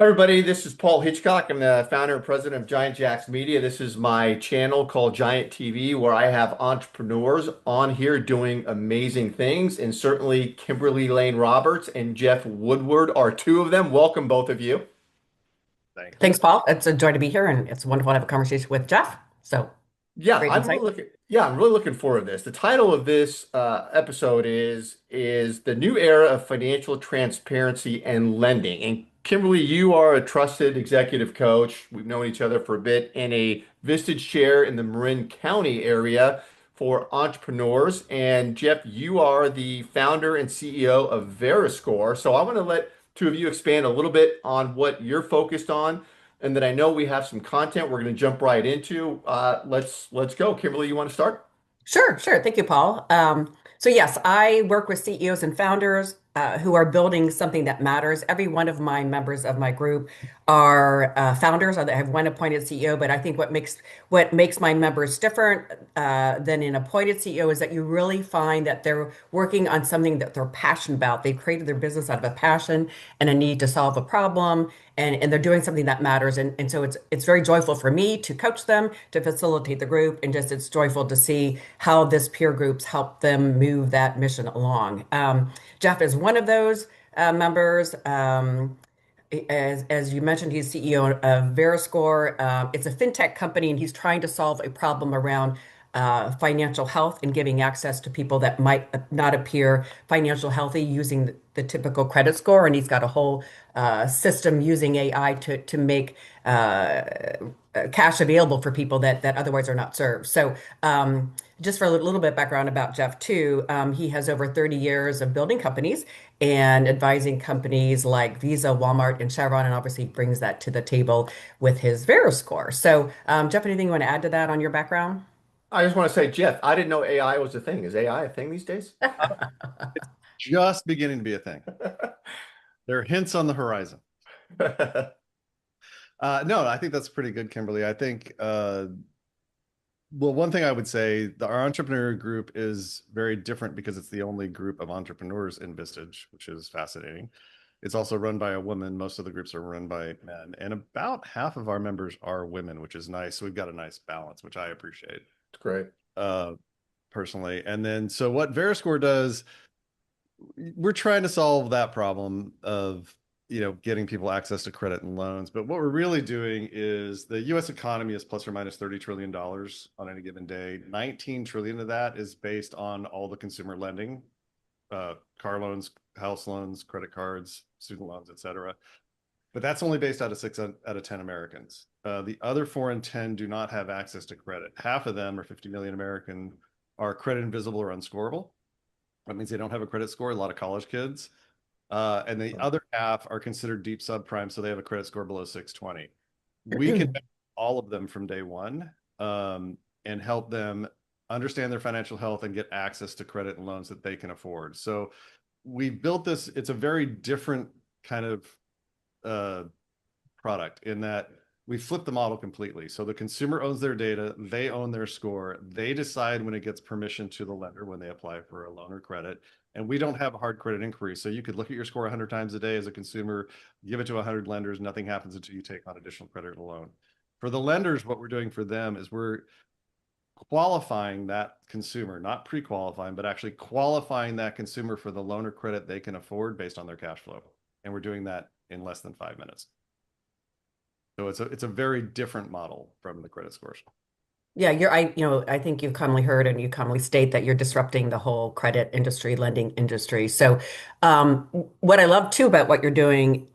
Everybody, this is Paul Hitchcock. I'm the founder and president of Giant Jacks Media. This is my channel called Giant TV, where I have entrepreneurs on here doing amazing things. And certainly Kimberly Layne Roberts and Geff Woodward are two of them. Welcome, both of you. Thank you. Thanks, Paul. It's a joy to be here, and it's wonderful to have a conversation with Geff. So Yeah, great I'm really insight. looking. Yeah, I'm really looking forward to this. The title of this episode is the new era of financial transparency and lending. And Kimberly, you are a trusted executive coach. We've known each other for a bit in a Vistage chair in the Marin County area for entrepreneurs. And Geff, you are the founder and CEO of VeraScore. So I want to let two of you expand a little bit on what you're focused on and then I know we have some content we're going to jump right into. Let's go. Kimberly, you want to start? Sure, sure. Thank you, Paul. So yes, I work with CEOs and founders who are building something that matters. Every one of my members of my group are founders, or they have one appointed CEO. But I think what makes my members different than an appointed CEO is that you really find that they're working on something that they're passionate about. They've created their business out of a passion and a need to solve a problem, and they're doing something that matters. And so it's very joyful for me to coach them, to facilitate the group, and just it's joyful to see how this peer groups help them move that mission along. Geff is one of those members. As you mentioned, he's CEO of VeraScore. It's a fintech company, and he's trying to solve a problem around financial health and giving access to people that might not appear financial healthy using the typical credit score. And he's got a whole system using AI to make cash available for people that otherwise are not served. So just for a little bit of background about Geff too, he has over 30 years of building companies and advising companies like Visa, Walmart, and Chevron, and obviously brings that to the table with his VeraScore. So, Geff, anything you want to add to that on your background? I just want to say, Geff, I didn't know AI was a thing. Is AI a thing these days? It's just beginning to be a thing. There are hints on the horizon. No, I think that's pretty good, Kimberly. I think, well, one thing I would say, our entrepreneur group is very different because it's the only group of entrepreneurs in Vistage, which is fascinating. It's also run by a woman. Most of the groups are run by men, and about half of our members are women, which is nice. So we've got a nice balance, which I appreciate. It's great. Uh, Personally. And then, so what VeraScore does, we're trying to solve that problem of, getting people access to credit and loans. But what we're really doing is the US economy is plus or minus $30 trillion on any given day. 19 trillion of that is based on all the consumer lending, car loans, house loans, credit cards, student loans, et cetera. But that's only based out of 6 out of 10 Americans. The other 4 in 10 do not have access to credit. Half of them, or 50 million American, are credit invisible or unscorable. That means they don't have a credit score, a lot of college kids. And the other half are considered deep subprime, so they have a credit score below 620. We can help all of them from day one, and help them understand their financial health and get access to credit and loans that they can afford. So we built this, it's a very different kind of product in that we flip the model completely. So the consumer owns their data, they own their score, they decide when it gets permission to the lender when they apply for a loan or credit. And we don't have a hard credit inquiry. So you could look at your score 100 times a day as a consumer, give it to 100 lenders, nothing happens until you take on additional credit or loan. For the lenders, what we're doing for them is we're qualifying that consumer, not pre-qualifying, but actually qualifying that consumer for the loan or credit they can afford based on their cash flow. And we're doing that in less than 5 minutes. So it's a very different model from the credit scores. Yeah, I think you've commonly heard and you commonly state that you're disrupting the whole credit industry, lending industry. So, what I love too about what you're doing,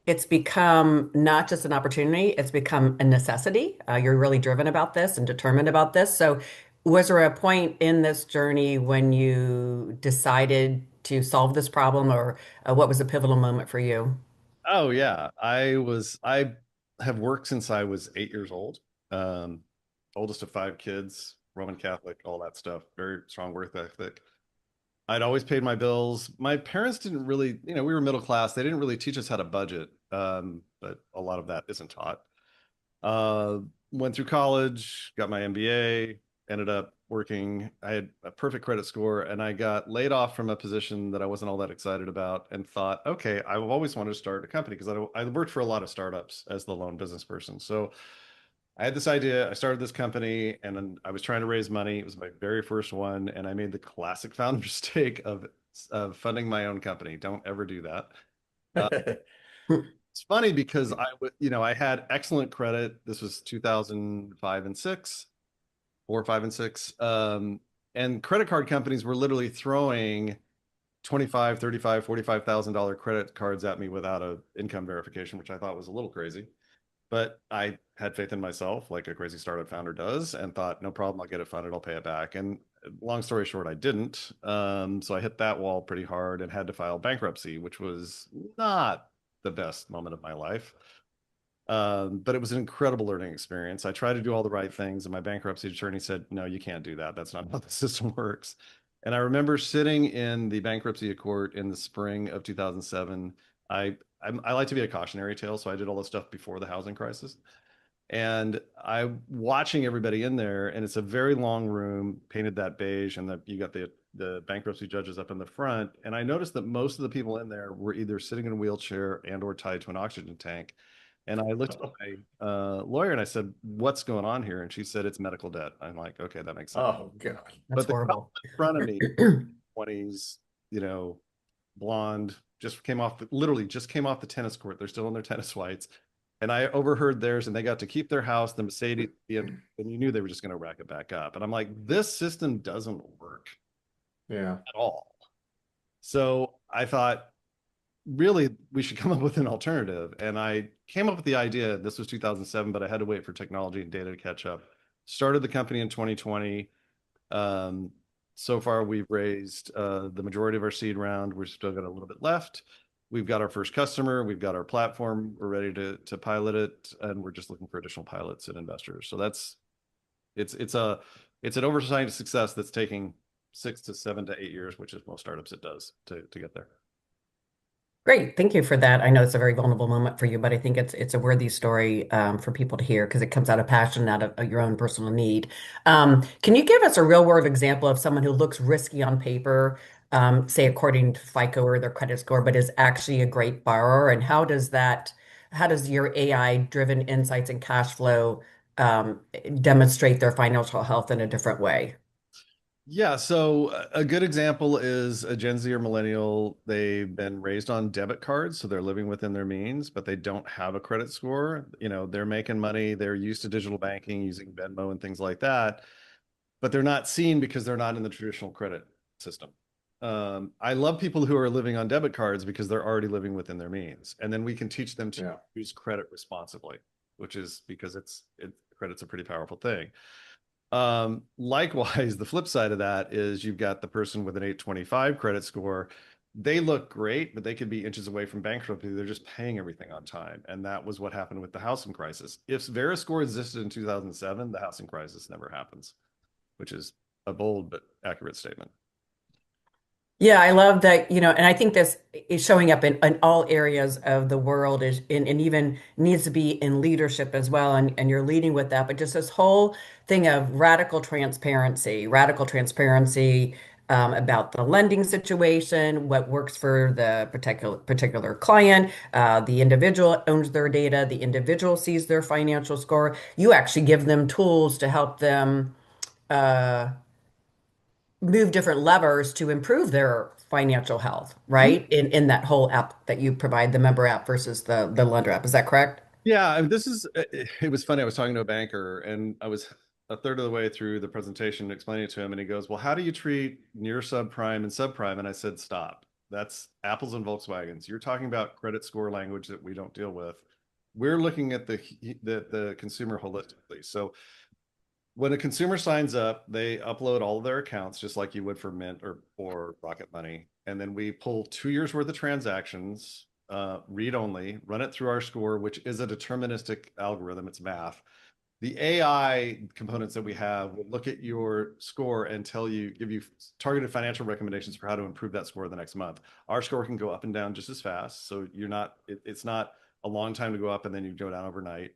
it's become not just an opportunity, it's become a necessity. You're really driven about this and determined about this. So, was there a point in this journey when you decided to solve this problem, or what was a pivotal moment for you? Oh yeah, I have worked since I was 8 years old. Um, Oldest of 5 kids, Roman Catholic, all that stuff. Very strong work ethic. I'd always paid my bills. My parents didn't really, we were middle class. They didn't really teach us how to budget, but a lot of that isn't taught. Uh, Went through college, got my MBA, ended up working. I had a perfect credit score, and I got laid off from a position that I wasn't all that excited about, and thought, okay, I've always wanted to start a company because I worked for a lot of startups as the lone business person. So I had this idea. I started this company, and then I was trying to raise money. It was my very first one, and I made the classic founder mistake of funding my own company. Don't ever do that. Uh, it's funny because I had excellent credit. This was 2005 and six, 4, 5, and 6. And credit card companies were literally throwing 25, 35, $45,000 credit cards at me without a income verification, which I thought was a little crazy. But I had faith in myself, like a crazy startup founder does, and thought, no problem, I'll get it funded, I'll pay it back. And long story short, I didn't. So I hit that wall pretty hard and had to file bankruptcy, which was not the best moment of my life. But it was an incredible learning experience. I tried to do all the right things, and my bankruptcy attorney said, no, you can't do that. That's not how the system works. And I remember sitting in the bankruptcy court in the spring of 2007. I like to be a cautionary tale, so I did all this stuff before the housing crisis. And I'm watching everybody in there, and it's a very long room, painted that beige, and you got the bankruptcy judges up in the front. And I noticed that most of the people in there were either sitting in a wheelchair and or tied to an oxygen tank. And I looked at my lawyer and I said, "What's going on here?" And she said, "It's medical debt." I'm like, "Okay, that makes sense." Oh God. That's But the couple horrible. in front of me, 20s, blonde, literally just came off the tennis court. They're still in their tennis whites. And I overheard theirs, and they got to keep their house, the Mercedes, and you knew they were just going to rack it back up. And I'm like, this system doesn't work Yeah. at all. So I thought, really, we should come up with an alternative. And I came up with the idea. This was 2007, but I had to wait for technology and data to catch up. Started the company in 2020. Um, so far, we've raised the majority of our seed round. We're still got a little bit left. We've got our first customer. We've got our platform. We're ready to pilot it, and we're just looking for additional pilots and investors. So it's an oversight success that's taking 6 to 7 to 8 years, which is most startups it does to get there. Great, thank you for that. I know it's a very vulnerable moment for you, but I think it's a worthy story for people to hear because it comes out of passion, out of your own personal need. Can you give us a real world example of someone who looks risky on paper, say according to FICO or their credit score, but is actually a great borrower? And how does your AI driven insights and cash flow demonstrate their financial health in a different way? Yeah, so a good example is a Gen Z or millennial. They've been raised on debit cards, so they're living within their means, but they don't have a credit score. They're making money, they're used to digital banking, using Venmo and things like that, but they're not seen because they're not in the traditional credit system. I love people who are living on debit cards because they're already living within their means, and then we can teach them to Yeah. use credit responsibly, which is because credit's a pretty powerful thing. Likewise, the flip side of that is you've got the person with an 825 credit score. They look great, but they could be inches away from bankruptcy. They're just paying everything on time. And that was what happened with the housing crisis. If VeraScore existed in 2007, the housing crisis never happens, which is a bold but accurate statement. Yeah, I love that, and I think this is showing up in all areas of the world and even needs to be in leadership as well. And you're leading with that, but just this whole thing of radical transparency about the lending situation, what works for the particular client. The individual owns their data, the individual sees their financial score. You actually give them tools to help them. Uh, Move different levers to improve their financial health, right? In that whole app that you provide, the member app versus the lender app. Is that correct? Yeah, it was funny. I was talking to a banker, and I was a third of the way through the presentation explaining it to him, and he goes, "Well, how do you treat near subprime and subprime?" And I said, "Stop. That's apples and Volkswagens. You're talking about credit score language that we don't deal with. We're looking at the consumer holistically. So when a consumer signs up, they upload all of their accounts just like you would for Mint or Rocket Money. And then we pull 2 years worth of transactions, read only, run it through our score, which is a deterministic algorithm, it's math. The AI components that we have will look at your score and give you targeted financial recommendations for how to improve that score the next month. Our score can go up and down just as fast. So it's not a long time to go up and then you go down overnight.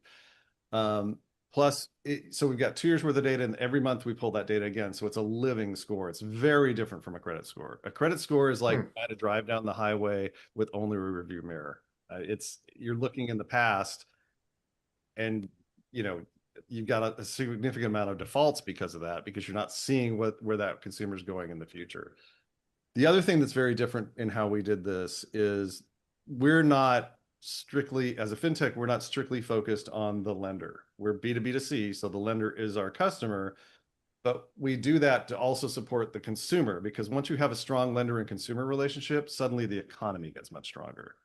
Um, So we've got 2 years worth of data, and every month we pull that data again. So it's a living score. It's very different from a credit score. A credit score is like Hmm. trying to drive down the highway with only a rearview mirror. It's you're looking in the past, and you know you've got a significant amount of defaults because of that, because you're not seeing where that consumer is going in the future. The other thing that's very different in how we did this is we're not strictly, as a fintech, we're not strictly focused on the lender. We're B2B to C, so the lender is our customer, but we do that to also support the consumer, because once you have a strong lender and consumer relationship, suddenly the economy gets much stronger.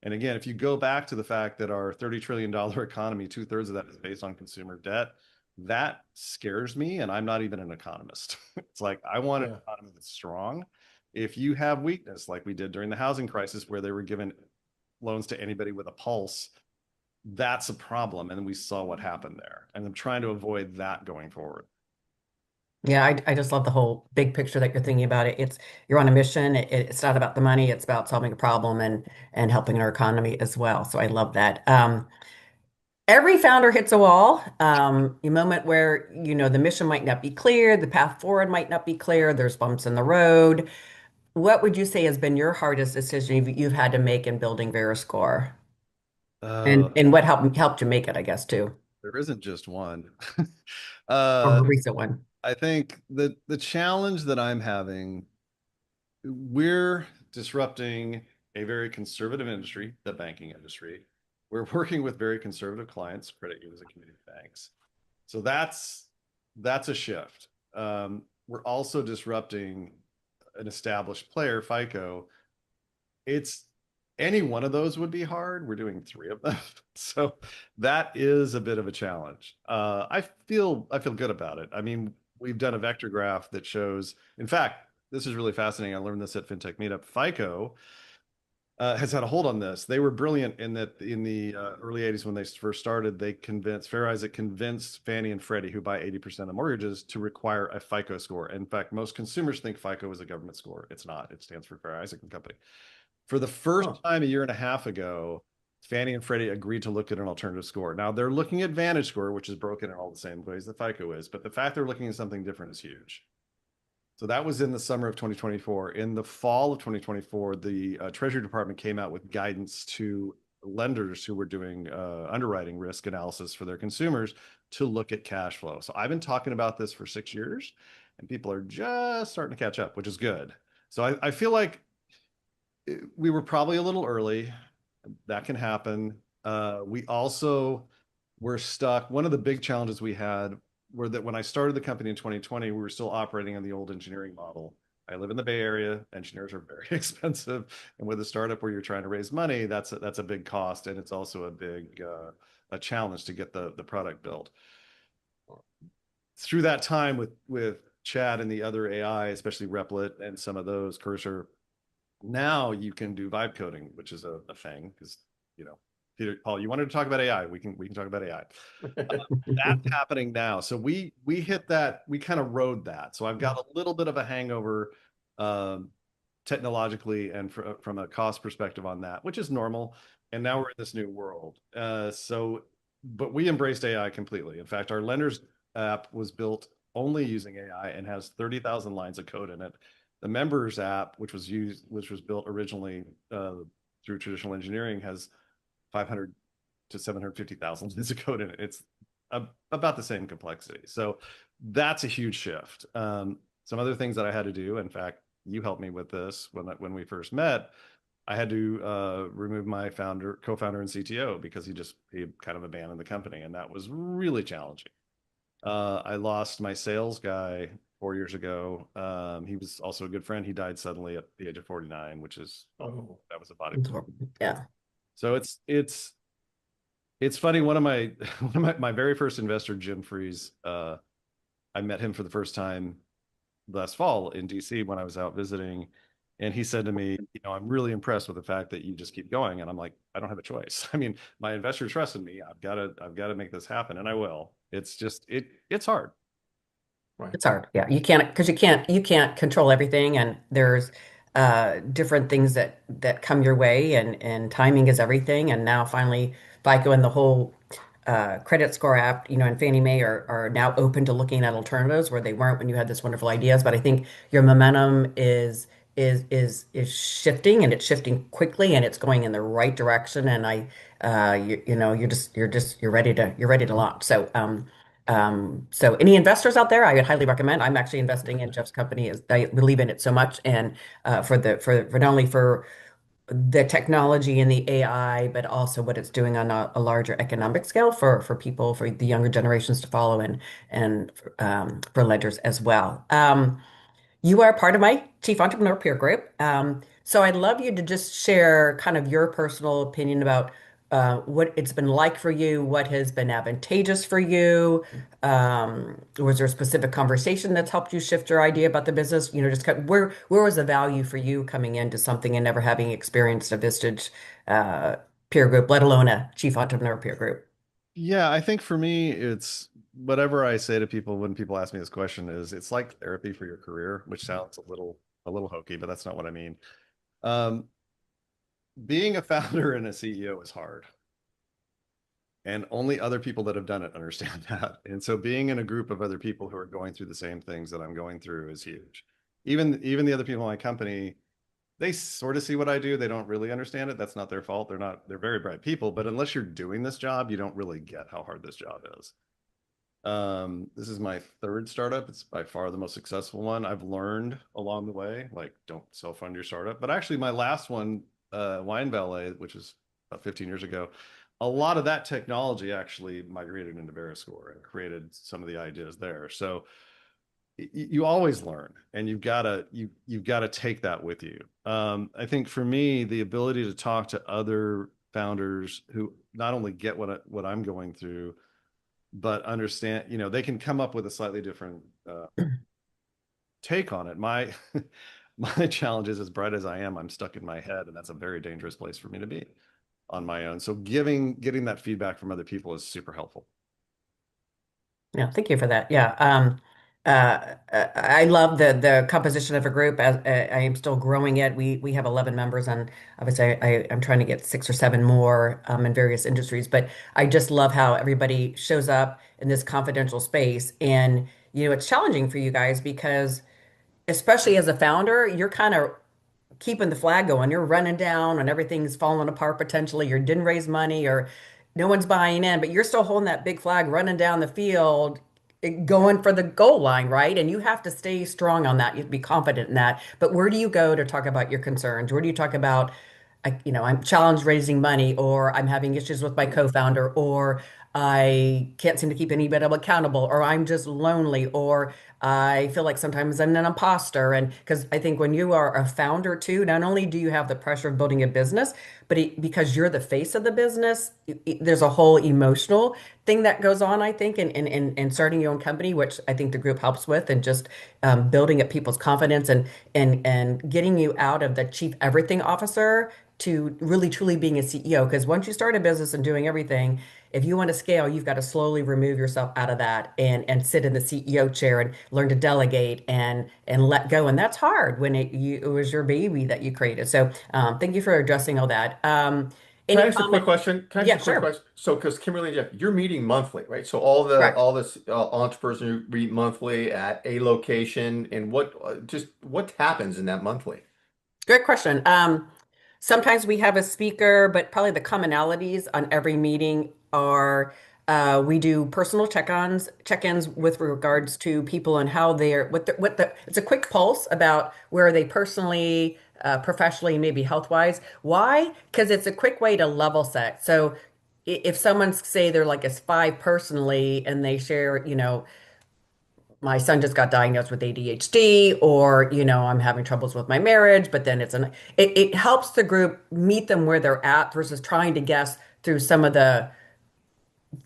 And again, if you go back to the fact that our $30 trillion economy, 2/3 of that is based on consumer debt, that scares me. And I'm not even an economist. It's like, I want an Yeah. economy that's strong. If you have weakness, like we did during the housing crisis, where they were given loans to anybody with a pulse, that's a problem. And we saw what happened there. And I'm trying to avoid that going forward. Yeah, I just love the whole big picture that you're thinking about it. You're on a mission. It's not about the money. It's about solving a problem and helping our economy as well. So I love that. Every founder hits a wall, a moment where, the mission might not be clear, the path forward might not be clear, there's bumps in the road. What would you say has been your hardest decision you've had to make in building VeraScore? Uh, And what helped you make it, I guess, too, there isn't just one. or uh, a recent one? I think the challenge that I'm having, we're disrupting a very conservative industry, the banking industry. We're working with very conservative clients, credit unions and community banks. So that's a shift. We're also disrupting an established player, FICO. It's any one of those would be hard. We're doing three of them, so that is a bit of a challenge. I feel good about it. I mean, we've done a vector graph that shows. In fact, this is really fascinating. I learned this at FinTech Meetup. FICO has had a hold on this. They were brilliant in that in the early 80s when they first started, they convinced Fair Isaac convinced Fannie and Freddie, who buy 80% of mortgages, to require a FICO score. In fact, most consumers think FICO is a government score. It's not. It stands for Fair Isaac and Company. For the first Huh. time a year and a half ago, Fannie and Freddie agreed to look at an alternative score. Now they're looking at Vantage Score, which is broken in all the same ways that FICO is, but the fact they're looking at something different is huge. So that was in the summer of 2024. In the fall of 2024, the Treasury Department came out with guidance to lenders who were doing underwriting risk analysis for their consumers to look at cash flow. So I've been talking about this for 6 years, and people are just starting to catch up, which is good. So I feel like we were probably a little early. That can happen. We also were stuck. One of the big challenges we had were that when I started the company in 2020, we were still operating on the old engineering model. I live in the Bay Area. Engineers are very expensive, and with a startup where you're trying to raise money, that's a big cost, and it's also a big a challenge to get the product built. Through that time with Chad and the other AI, especially Replit and some of those Cursor, now you can do vibe coding, which is a thing because you know, Peter, Paul, you wanted to talk about AI. We can talk about AI. That's happening now. So we hit that. We kind of rode that. So I've got a little bit of a hangover, um, technologically and from a cost perspective on that, which is normal. And now we're in this new world. But we embraced AI completely. In fact, our lenders app was built only using AI and has 30,000 lines of code in it. The members app, which was built originally through traditional engineering, has 500 to 750,000 lines of code in it. It's about the same complexity. So that's a huge shift. Some other things that I had to do, in fact, you helped me with this when we first met. I had to remove my co-founder and CTO because he kind of abandoned the company, and that was really challenging. I lost my sales guy 4 years ago. He was also a good friend. He died suddenly at the age of 49, which is Oh. that was a body. Yeah. So it's funny. One of my my very first investor, Jim Freeze, I met him for the first time last fall in DC when I was out visiting. And he said to me, I'm really impressed with the fact that you just keep going. And I'm like, I don't have a choice. I mean, my investor trusted me. I've got to make this happen, and I will. It's just it's hard. Right. It's hard. Yeah. You can't, because you can't control everything, and there's different things that come your way, and timing is everything. And now finally FICO and the whole credit score app, and Fannie Mae are now open to looking at alternatives where they weren't when you had this wonderful ideas. But I think your momentum is shifting, and it's shifting quickly, and it's going in the right direction. And you're ready to launch. So any investors out there, I would highly recommend. I'm actually investing in Jeff's company. As I believe in it so much, and for not only for the technology and the AI, but also what it's doing on a larger economic scale for people, for the younger generations to follow, and for lenders as well. You are part of my Chief Entrepreneur Peer Group. So I'd love you to just share kind of your personal opinion about what it's been like for you, what has been advantageous for you. Was there a specific conversation that's helped you shift your idea about the business? Just kind of where was the value for you coming into something and never having experienced a Vistage uh, peer group, let alone a Chief Entrepreneur Peer Group? Yeah, I think for me, it's whatever I say to people when people ask me this question is it's like therapy for your career, which sounds a little hokey, but that's not what I mean. Um, Being a founder and a CEO is hard, and only other people that have done it understand that. And so being in a group of other people who are going through the same things that I'm going through is huge. Even the other people in my company, they sort of see what I do. They don't really understand it. That's not their fault. They're very bright people, but unless you're doing this job, you don't really get how hard this job is. This is my third startup. It's by far the most successful one. I've learned along the way, like don't self-fund your startup. But actually, my last one, Wine Ballet, which was about 15 years ago, a lot of that technology actually migrated into VeraScore and created some of the ideas there. So you always learn, and you've got to take that with you. I think for me, the ability to talk to other founders who not only get what I'm going through but understand, they can come up with a slightly different take on it. My my challenge is as bright as I am, I'm stuck in my head, and that's a very dangerous place for me to be on my own. So getting that feedback from other people is super helpful. Yeah, thank you for that. Yeah. I love the composition of a group. As I am still growing it, we have 11 members, and obviously I'm trying to get 6 or 7 more in various industries. But I just love how everybody shows up in this confidential space, and it's challenging for you guys because, especially as a founder, you're kind of keeping the flag going. You're running down and everything's falling apart potentially. You didn't raise money or no one's buying in, but you're still holding that big flag running down the field, going for the goal line, right? And you have to stay strong on that. You have to be confident in that. But where do you go to talk about your concerns? Where do you talk about, I'm challenged raising money, or I'm having issues with my co-founder, or I can't seem to keep anybody accountable, or I'm just lonely, or I feel like sometimes I'm an imposter. And because I think when you are a founder too, not only do you have the pressure of building a business, but because you're the face of the business, there's a whole emotional thing that goes on, I think, in starting your own company, which I think the group helps with, and just building up people's confidence, and getting you out of the chief everything officer to really truly being a CEO. Because once you start a business and doing everything, if you want to scale, you've got to slowly remove yourself out of that, and sit in the CEO chair and learn to delegate and let go. And that's hard when it was your baby that you created. So thank you for addressing all that. Can I Any ask a quick comment? question? Can I ask Yeah, a quick sure. question? So, because Kimberly and Jeff, you're meeting monthly, right? So all Correct. this entrepreneurs you meet monthly at a location, and what happens in that monthly? Great question. Sometimes we have a speaker, but probably the commonalities on every meeting are we do personal check-ins with regards to people and how they're it's a quick pulse about where are they personally, professionally, maybe health-wise. Why? Because it's a quick way to level set. So if someone's say they're like a 5 personally and they share, my son just got diagnosed with ADHD, or I'm having troubles with my marriage, but then it helps the group meet them where they're at versus trying to guess through some of the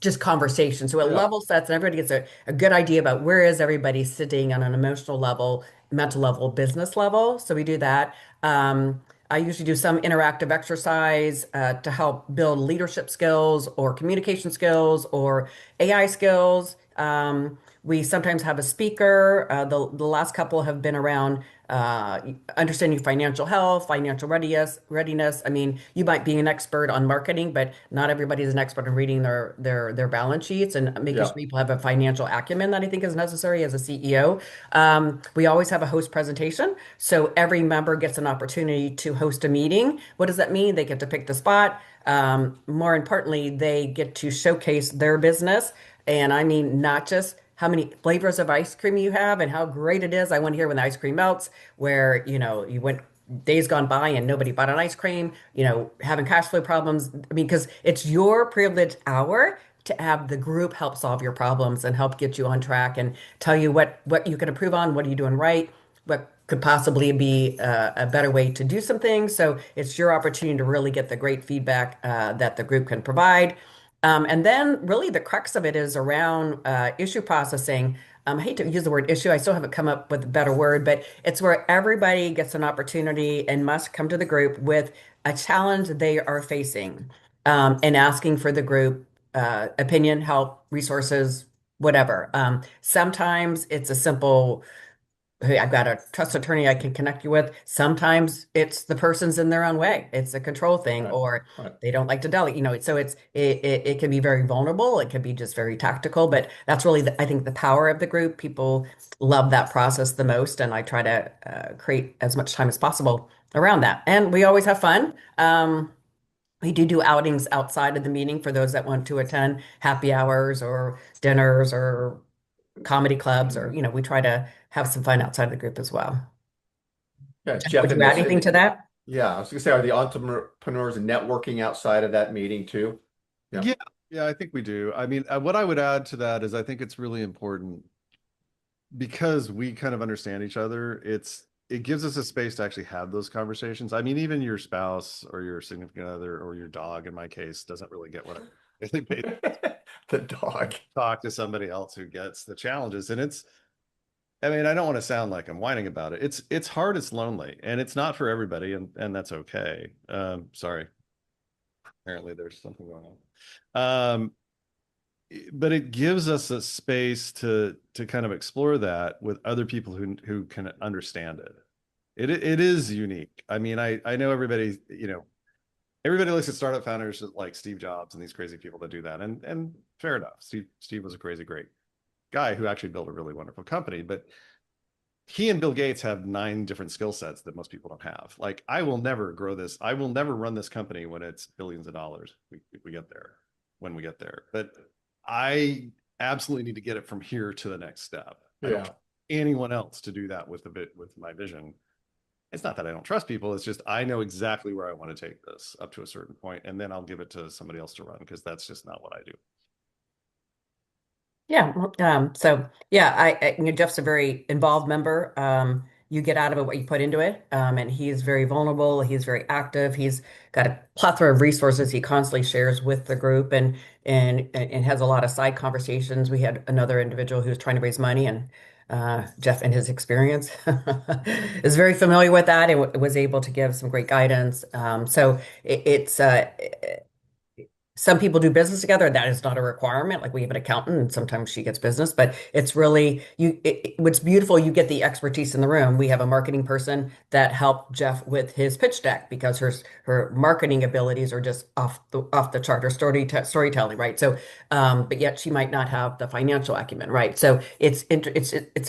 just conversation. So it Yeah. level sets and everybody gets a good idea about where is everybody sitting on an emotional level, mental level, business level. So we do that. I usually do some interactive exercise to help build leadership skills or communication skills or AI skills. We sometimes have a speaker. The last couple have been around understanding financial health, financial readiness. I mean, you might be an expert on marketing, but not everybody is an expert in reading their balance sheets and making sure Yeah. people have a financial acumen that I think is necessary as a CEO. We always have a host presentation, so every member gets an opportunity to host a meeting. What does that mean? They get to pick the spot. More importantly, they get to showcase their business. And I mean, not just how many flavors of ice cream you have and how great it is. I want to hear when the ice cream melts, where, you went days gone by and nobody bought an ice cream, having cash flow problems. I mean, because it's your privileged hour to have the group help solve your problems and help get you on track and tell you what you can improve on, what are you doing right, what could possibly be a better way to do some things. So it's your opportunity to really get the great feedback that the group can provide. And then really the crux of it is around issue processing. I hate to use the word issue. I still haven't come up with a better word, but it's where everybody gets an opportunity and must come to the group with a challenge they are facing, and asking for the group opinion, help, resources, whatever. Sometimes it's a simple, hey, I've got a trust attorney I can connect you with. Sometimes it's the person's in their own way. It's a control thing, Right. or Right. they don't like to delegate, so it can be very vulnerable. It can be just very tactical, but that's really I think the power of the group. People love that process the most, and I try to create as much time as possible around that. And we always have fun. We do outings outside of the meeting for those that want to attend happy hours or dinners or comedy clubs, or we try to have some fun outside of the group as well. Yeah, Jeff, Jeff, would in you add this, anything to that? yeah, I was gonna say, are the entrepreneurs networking outside of that meeting too? Yeah. Yeah, yeah, I think we do. I mean, what I would add to that is I think it's really important because we kind of understand each other. It gives us a space to actually have those conversations. I mean, even your spouse or your significant other or your dog, in my case, doesn't really get what I think they The dog. talk to somebody else who gets the challenges. And I mean, I don't want to sound like I'm whining about it. It's hard, it's lonely, and it's not for everybody, and that's okay. Sorry. Apparently there's something going on. But it gives us a space to kind of explore that with other people who can understand it. It is unique. I mean, I know everybody looks at startup founders like Steve Jobs and these crazy people that do that, and fair enough. Steve was a crazy great guy who actually built a really wonderful company, but he and Bill Gates have 9 different skill sets that most people don't have. Like, I will never grow this. I will never run this company when it's billions of dollars. If we get there, when we get there. But I absolutely need to get it from here to the next step. I don't Yeah. trust anyone else to do that with my vision. It's not that I don't trust people. It's just I know exactly where I want to take this up to a certain point, and then I'll give it to somebody else to run because that's just not what I do. Yeah. So yeah, Jeff's a very involved member. You get out of it what you put into it. And he's very vulnerable. He's very active. He's got a plethora of resources he constantly shares with the group, and has a lot of side conversations. We had another individual who was trying to raise money, and Jeff, in his experience, is very familiar with that and was able to give some great guidance. So it's some people do business together. That is not a requirement. Like, we have an accountant and sometimes she gets business, but it's really what's beautiful, you get the expertise in the room. We have a marketing person that helped Jeff with his pitch deck because her marketing abilities are just off the chart, her storytelling, right? So, but yet she might not have the financial acumen, right? So it's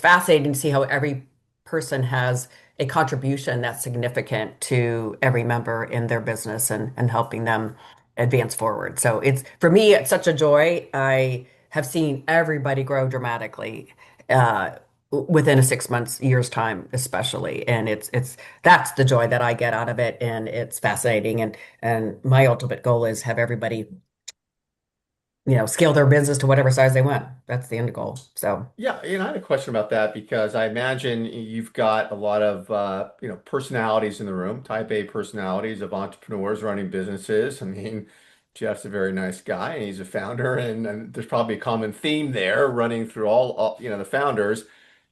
fascinating to see how every person has a contribution that's significant to every member in their business, and helping them advance forward. So it's for me, it's such a joy. I have seen everybody grow dramatically within a 6 months, year's time, especially. And it's that's the joy that I get out of it. And it's fascinating. And my ultimate goal is have everybody, scale their business to whatever size they want. That's the end goal. So Yeah, I had a question about that because I imagine you've got a lot of personalities in the room, type A personalities of entrepreneurs running businesses. I mean, Jeff's a very nice guy and he's a founder, and there's probably a common theme there running through all the founders.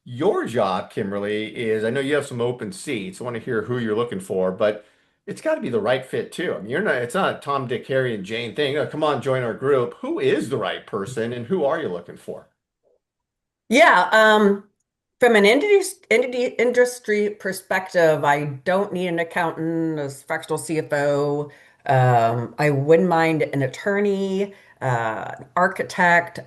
Your job, Kimberly, is I know you have some open seats. I want to hear who you're looking for, but it's got to be the right fit too. I mean, it's not a Tom, Dick, Harry, and Jane thing. Oh, come on, join our group. Who is the right person and who are you looking for? Yeah, from an industry perspective, I don't need an accountant, a fractional CFO. I wouldn't mind an attorney, an architect,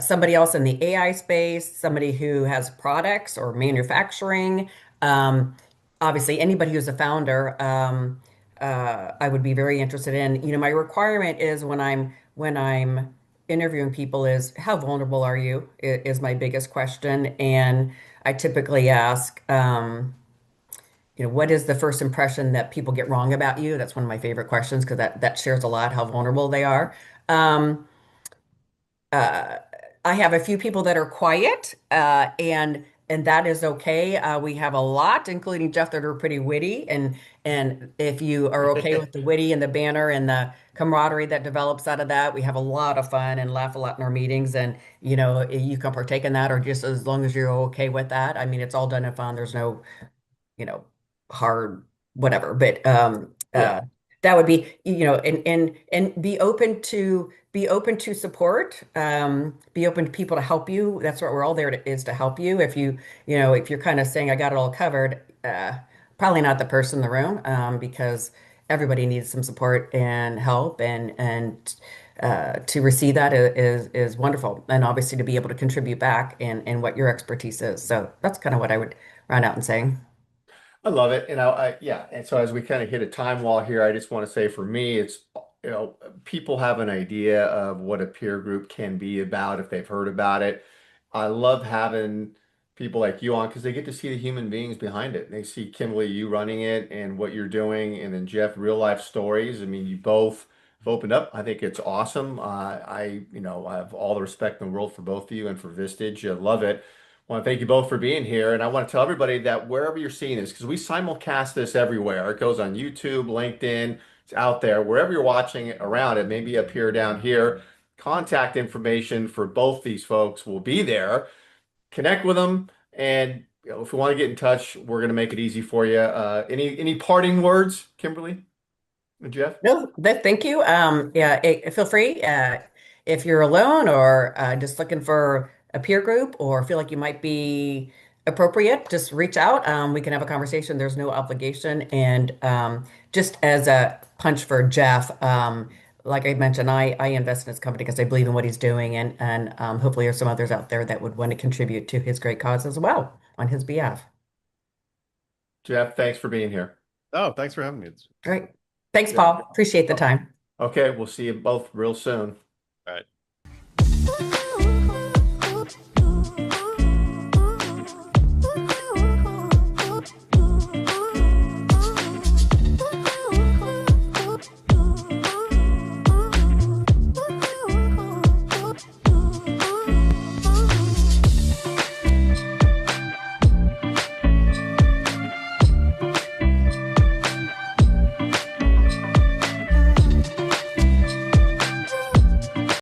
somebody else in the AI space, somebody who has products or manufacturing. Um, Obviously, anybody who's a founder, I would be very interested in. My requirement is when I'm interviewing people is how vulnerable are you is my biggest question. And I typically ask, what is the first impression that people get wrong about you? That's one of my favorite questions because that shares a lot how vulnerable they are. Um, uh, I have a few people that are quiet, and that is okay. We have a lot, including Geff, that are pretty witty, and if you are okay with the witty and the banner and the camaraderie that develops out of that, we have a lot of fun and laugh a lot in our meetings. And you can partake in that, or just as long as you're okay with that. I mean, it's all done in fun. There's no you know, hard whatever. But Yeah. that would be, and be open to support, be open to people to help you. That's what we're all there is to help you. If you're kind of saying I got it all covered, probably not the person in the room, because everybody needs some support and help and to receive that is wonderful. And obviously to be able to contribute back and what your expertise is. So that's kind of what I would round out and saying. I love it. And yeah. And so as we kind of hit a time wall here, I just want to say for me, it's, people have an idea of what a peer group can be about if they've heard about it. I love having people like you on because they get to see the human beings behind it. They see Kimberly, you running it and what you're doing, and then Geff, real life stories. I mean, you both have opened up. I think it's awesome. I have all the respect in the world for both of you and for Vistage. I love it. I want to thank you both for being here. And I want to tell everybody that wherever you're seeing this, because we simulcast this everywhere, it goes on YouTube, LinkedIn, it's out there. Wherever you're watching it around, it may be up here, down here. Contact information for both these folks will be there. Connect with them. And if you want to get in touch, we're going to make it easy for you. Any parting words, Kimberly and Geff? No, thank you. Yeah, feel free if you're alone or just looking for a peer group or feel like you might be appropriate, just reach out. We can have a conversation. There's no obligation. And just as a punch for Geff, like I mentioned, I invest in his company because I believe in what he's doing, and hopefully there's some others out there that would want to contribute to his great cause as well on his behalf. Geff, thanks for being here. Oh, thanks for having me. Great. Thanks, Yeah. Paul. Appreciate the Oh, time. okay, we'll see you both real soon. All right.